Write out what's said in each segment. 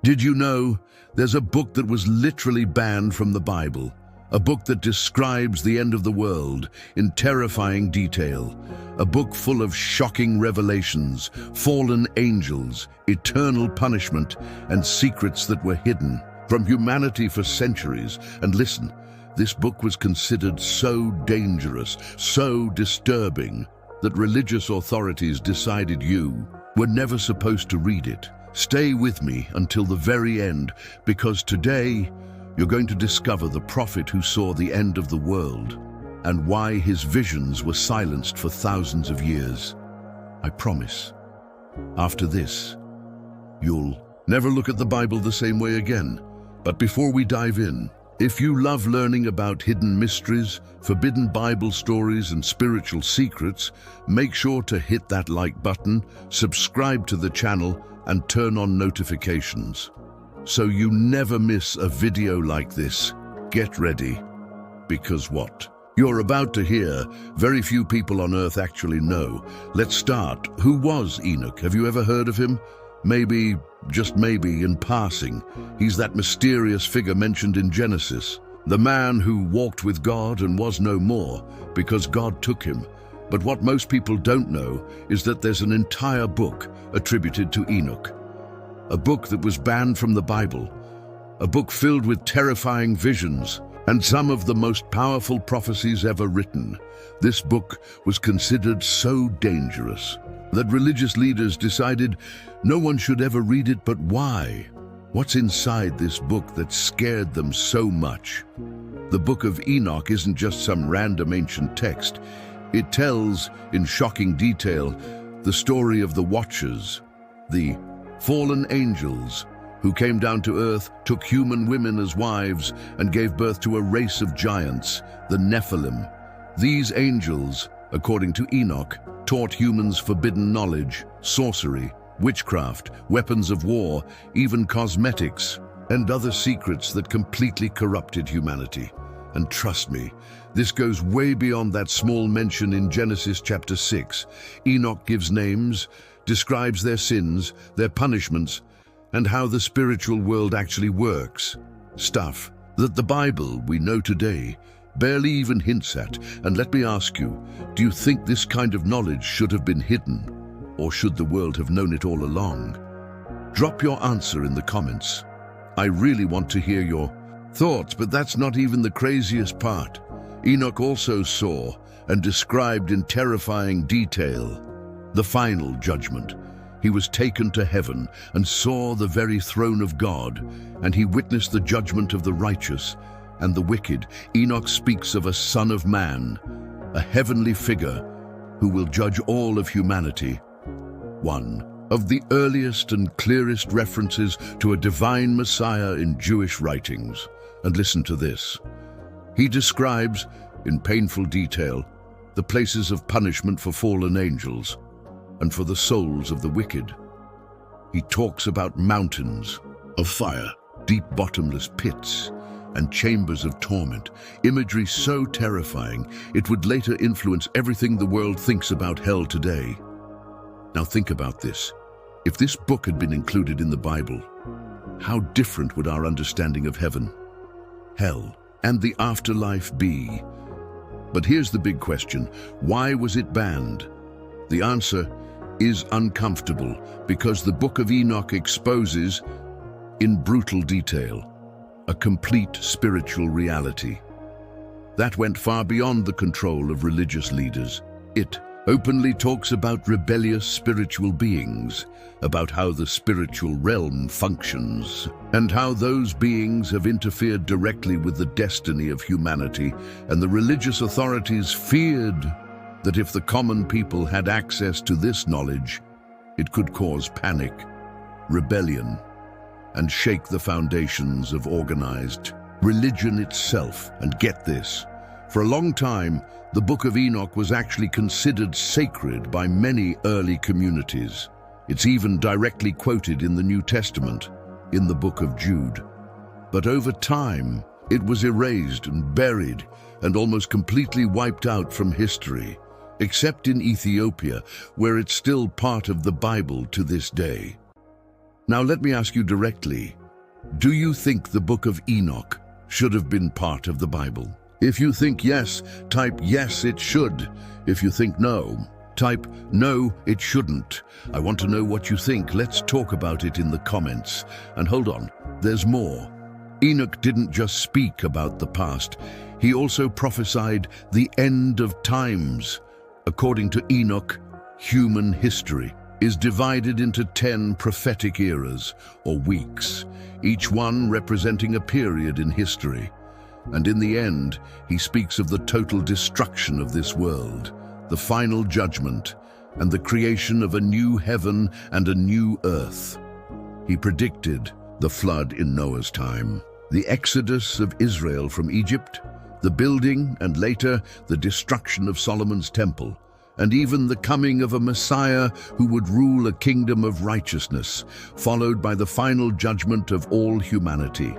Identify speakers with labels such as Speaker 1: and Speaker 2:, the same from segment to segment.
Speaker 1: Did you know there's a book that was literally banned from the Bible? A book that describes the end of the world in terrifying detail. A book full of shocking revelations, fallen angels, eternal punishment, and secrets that were hidden from humanity for centuries. And listen, this book was considered so dangerous, so disturbing, that religious authorities decided you were never supposed to read it. Stay with me until the very end, because today you're going to discover the prophet who saw the end of the world and why his visions were silenced for thousands of years. I promise, after this, you'll never look at the Bible the same way again. But before we dive in, if you love learning about hidden mysteries, forbidden Bible stories, and spiritual secrets, make sure to hit that like button, subscribe to the channel, and turn on notifications so you never miss a video like this. Get ready, because what you're about to hear, very few people on earth actually know. Let's start. Who was Enoch? Have you ever heard of him? Maybe, just maybe, in passing. He's that mysterious figure mentioned in Genesis, the man who walked with God and was no more because God took him. But what most people don't know is that there's an entire book attributed to Enoch. A book that was banned from the Bible. A book filled with terrifying visions and some of the most powerful prophecies ever written. This book was considered so dangerous that religious leaders decided no one should ever read it. But why? What's inside this book that scared them so much? The Book of Enoch isn't just some random ancient text. It tells, in shocking detail, the story of the Watchers, the fallen angels who came down to earth, took human women as wives, and gave birth to a race of giants, the Nephilim. These angels, according to Enoch, taught humans forbidden knowledge, sorcery, witchcraft, weapons of war, even cosmetics, and other secrets that completely corrupted humanity. And trust me, this goes way beyond that small mention in Genesis chapter 6. Enoch gives names, describes their sins, their punishments, and how the spiritual world actually works. Stuff that the Bible we know today barely even hints at. And let me ask you, do you think this kind of knowledge should have been hidden? Or should the world have known it all along? Drop your answer in the comments. I really want to hear your thoughts, but that's not even the craziest part. Enoch also saw and described in terrifying detail the final judgment. He was taken to heaven and saw the very throne of God, and he witnessed the judgment of the righteous and the wicked. Enoch speaks of a son of man, a heavenly figure who will judge all of humanity. One of the earliest and clearest references to a divine Messiah in Jewish writings. And listen to this. He describes, in painful detail, the places of punishment for fallen angels and for the souls of the wicked. He talks about mountains of fire, deep bottomless pits, and chambers of torment, imagery so terrifying it would later influence everything the world thinks about hell today. Now think about this. If this book had been included in the Bible, how different would our understanding of heaven, hell, and the afterlife be? But here's the big question. Why was it banned? The answer is uncomfortable, because the Book of Enoch exposes, in brutal detail, a complete spiritual reality that went far beyond the control of religious leaders. It openly talks about rebellious spiritual beings, about how the spiritual realm functions, and how those beings have interfered directly with the destiny of humanity. And the religious authorities feared that if the common people had access to this knowledge, it could cause panic, rebellion, and shake the foundations of organized religion itself. And get this, for a long time, the Book of Enoch was actually considered sacred by many early communities. It's even directly quoted in the New Testament, in the book of Jude. But over time, it was erased and buried and almost completely wiped out from history, except in Ethiopia, where it's still part of the Bible to this day. Now let me ask you directly, do you think the book of Enoch should have been part of the Bible? If you think yes, type yes, it should. If you think no, type no, it shouldn't. I want to know what you think. Let's talk about it in the comments. And hold on, there's more. Enoch didn't just speak about the past, he also prophesied the end of times. According to Enoch, human history is divided into 10 prophetic eras, or weeks, each one representing a period in history. And in the end, he speaks of the total destruction of this world, the final judgment, and the creation of a new heaven and a new earth. He predicted the flood in Noah's time, the exodus of Israel from Egypt, the building and later the destruction of Solomon's temple, and even the coming of a Messiah who would rule a kingdom of righteousness, followed by the final judgment of all humanity.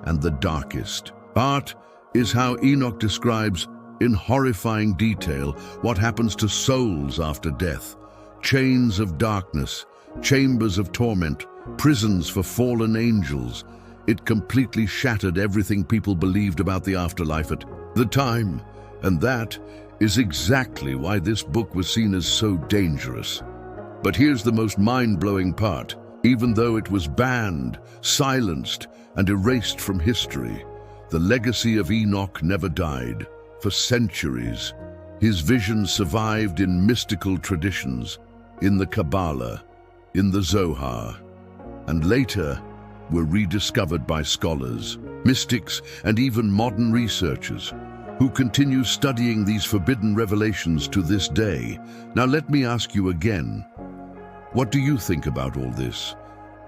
Speaker 1: And the darkest part is how Enoch describes in horrifying detail what happens to souls after death. Chains of darkness, chambers of torment, prisons for fallen angels. It completely shattered everything people believed about the afterlife at the time, and that is exactly why this book was seen as so dangerous. But here's the most mind-blowing part. Even though it was banned, silenced, and erased from history, the legacy of Enoch never died. For centuries, his visions survived in mystical traditions, in the Kabbalah, in the Zohar, and later were rediscovered by scholars, mystics, and even modern researchers who continue studying these forbidden revelations to this day. Now let me ask you again, what do you think about all this?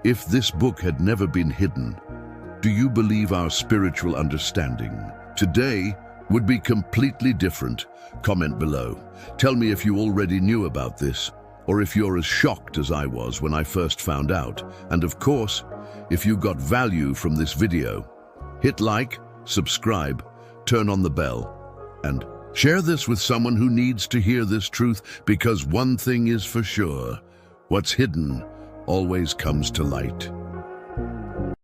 Speaker 1: If this book had never been hidden, do you believe our spiritual understanding today would be completely different? Comment below. Tell me if you already knew about this, or if you're as shocked as I was when I first found out. And of course, if you got value from this video, hit like, subscribe, turn on the bell, and share this with someone who needs to hear this truth, because one thing is for sure, what's hidden always comes to light.